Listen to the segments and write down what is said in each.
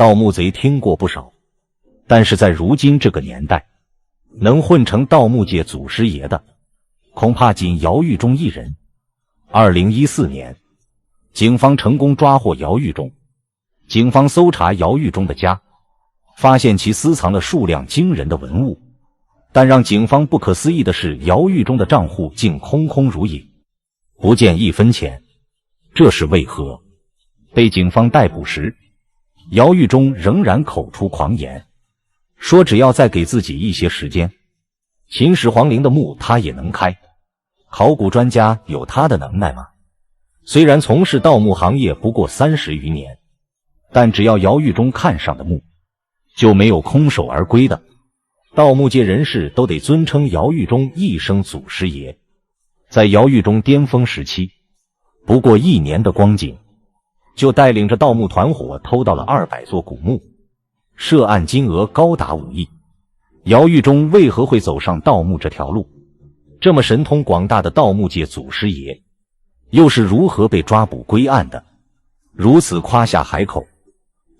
盜墓賊聽過不少，但是在如今這個年代，能混成盜墓界祖師爺的，恐怕僅姚玉忠一人。2014年，警方成功抓獲姚玉忠。警方搜查姚玉忠的家，發現其私藏了數量驚人的文物，但讓警方不可思議的是，姚玉忠的賬戶竟空空如也，不見1分錢。這是為何？被警方逮捕時，姚玉忠仍然口出狂言，說只要再給自己一些時間，秦始皇陵的墓他也能開。考古專家有他的能耐吗？虽然從事盜墓行業不過30餘年，但只要姚玉忠看上的墓，就沒有空手而歸的。盜墓界人士都得尊稱姚玉忠一聲祖師爺。在姚玉忠巔峰時期，不過1年的光景，就帶領着盜墓团伙偷到了200座古墓，涉案金額高達5億。姚玉忠為何會走上盜墓這條路？這麼神通廣大的盜墓界祖師爺，又是如何被抓捕歸案的？如此誇下海口，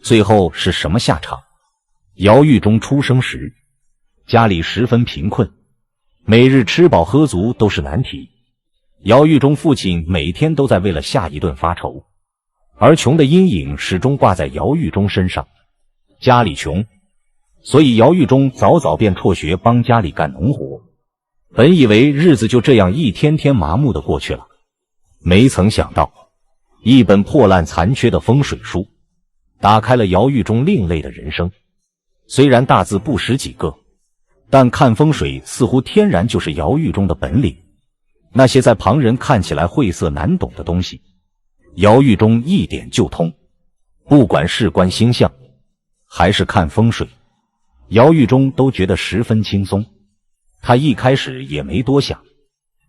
最後是什麼下場？姚玉忠出生時，家裡十分貧困，每日吃飽喝足都是難題。姚玉忠父親每天都在為了下一頓發愁，而窮的陰影始終掛在姚玉忠身上。家裡窮，所以姚玉忠早早便輟學幫家裡幹農活。本以為日子就這樣一天天麻木地過去了，沒曾想到，一本破爛殘缺的風水書，打開了姚玉忠另類的人生。雖然大字不識幾個，但看風水似乎天然就是姚玉忠的本領。那些在旁人看起來晦澀難懂的東西，姚玉忠一點就通。不管是觀星象，還是看風水，姚玉忠都覺得十分輕鬆。他一開始也沒多想，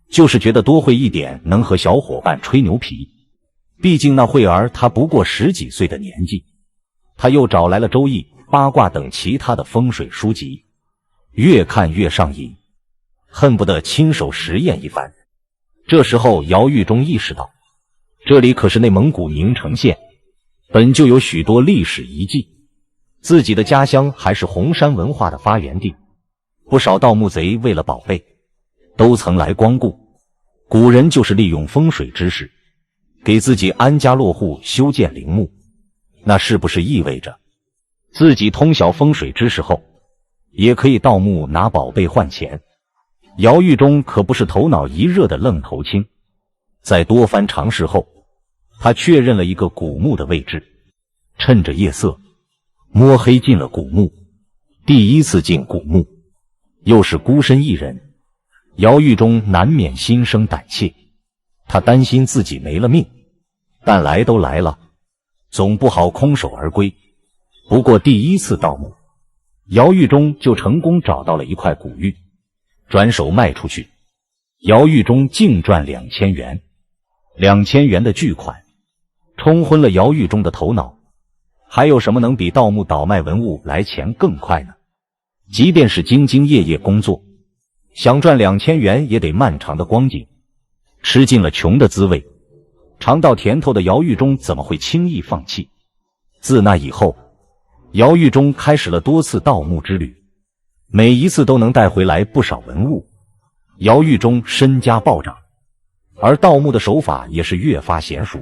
就是覺得多會一點能和小夥伴吹牛皮。畢竟那會兒他不過10幾歲的年紀。他又找來了《周易》、八卦等其他的風水書籍，越看越上癮，恨不得親手實驗一番。這時候姚玉忠意識到，這裡可是內蒙古寧城縣，本就有許多歷史遺跡，自己的家鄉還是紅山文化的發源地，不少盜墓賊為了寶貝，都曾來光顧。古人就是利用風水知識，給自己安家落戶，修建陵墓。那是不是意味着，自己通曉風水知識後，也可以盜墓拿寶貝換錢？姚玉忠可不是頭腦一熱的愣頭青，在多番嘗試後，他確認了一個古墓的位置，趁着夜色，摸黑進了古墓。第一次進古墓，又是孤身一人，姚玉忠難免心生膽怯。他擔心自己沒了命，但來都來了，總不好空手而歸。不過第一次盜墓，姚玉忠就成功找到了一塊古玉，轉手賣出去，姚玉忠淨賺2000元。2000元的巨款，沖昏了姚玉忠的頭腦。還有什麼能比盜墓倒賣文物來錢更快呢？即便是兢兢業業工作，想賺2000元也得漫長的光景。吃盡了窮的滋味，嘗到甜頭的姚玉忠怎麼會輕易放棄？自那以後，姚玉忠開始了多次盜墓之旅，每一次都能帶回來不少文物。姚玉忠身家暴漲，而盜墓的手法也是越發嫻熟。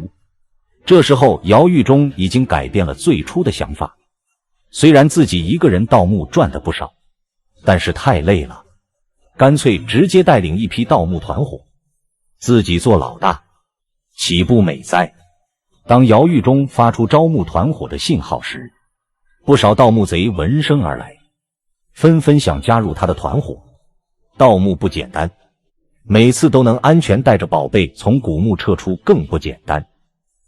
這時候姚玉忠已經改變了最初的想法，雖然自己一個人盜墓賺得不少，但是太累了，乾脆直接帶領一批盜墓團伙，自己做老大，豈不美哉？當姚玉忠發出招募团伙的信號時，不少盜墓賊聞聲而來，紛紛想加入他的團伙。盜墓不簡單，每次都能安全帶着寶貝從古墓撤出更不簡單，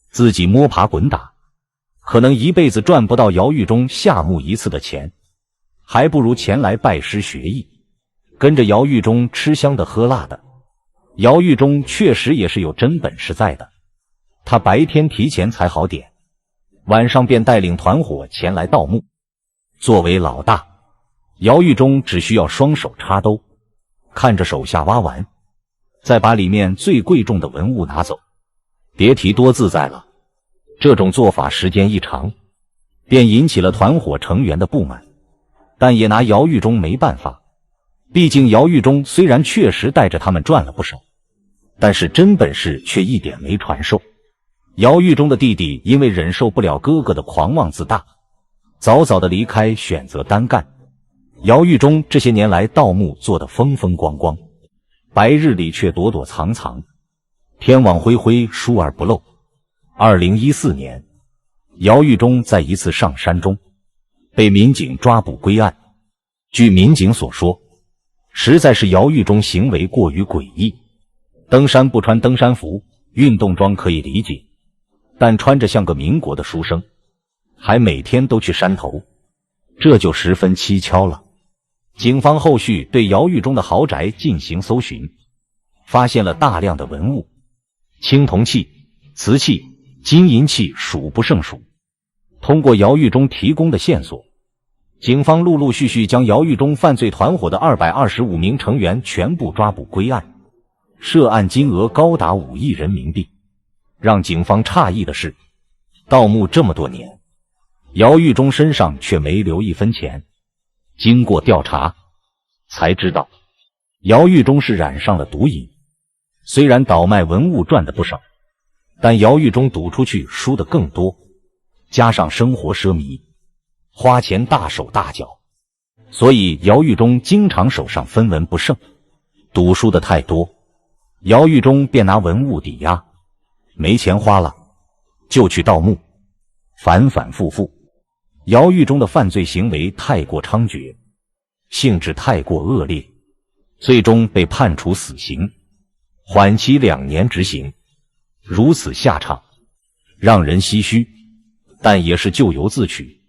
自己摸爬滾打，可能一輩子賺不到姚玉忠下墓一次的錢，還不如前來拜師學藝，跟着姚玉忠吃香的喝辣的。姚玉忠確實也是有真本事在的，他白天提前踩好點，晚上便帶領團伙前來盜墓。作為老大，姚玉忠只需要雙手插兜，看着手下挖完，再把裡面最貴重的文物拿走，別提多自在了。這種做法時間一長，便引起了團夥成員的不滿，但也拿姚玉忠没辦法。畢竟姚玉忠雖然確實帶着他們賺了不少，但是真本事卻一點沒傳授。姚玉忠的弟弟因為忍受不了哥哥的狂妄自大，早早的離開，選擇單幹。姚玉忠这些年來盜墓做得風風光光，白日裡卻躲躲藏藏，天網恢恢，疏而不漏。2014年，姚玉忠在一次上山中被民警抓捕歸案。據民警所說，實在是姚玉忠行為過於詭異。登山不穿登山服，運動裝可以理解，但穿着像個民國的書生，還每天都去山頭，這就十分蹊蹺了。警方後續對姚玉忠的豪宅進行搜尋，發現了大量的文物，青銅器、瓷器、金銀器數不勝數。通過姚玉忠提供的線索，警方陸陸續續將姚玉忠犯罪團夥的225名成員全部抓捕歸案，涉案金額高達5億人民幣。讓警方詫異的是，盜墓這麼多年，姚玉忠身上卻沒留一分錢。經過調查，才知道姚玉忠是染上了毒癮。雖然倒賣文物賺的不少，但姚玉忠賭出去輸的更多，加上生活奢靡，花錢大手大腳，所以姚玉忠經常手上分文不剩，賭輸的太多，姚玉忠便拿文物抵押，沒錢花了就去盜墓，反反复复。姚玉忠的犯罪行為太過猖獗，性質太過惡劣，最終被判處死刑，緩期2年執行。如此下場，讓人唏噓，但也是咎由自取。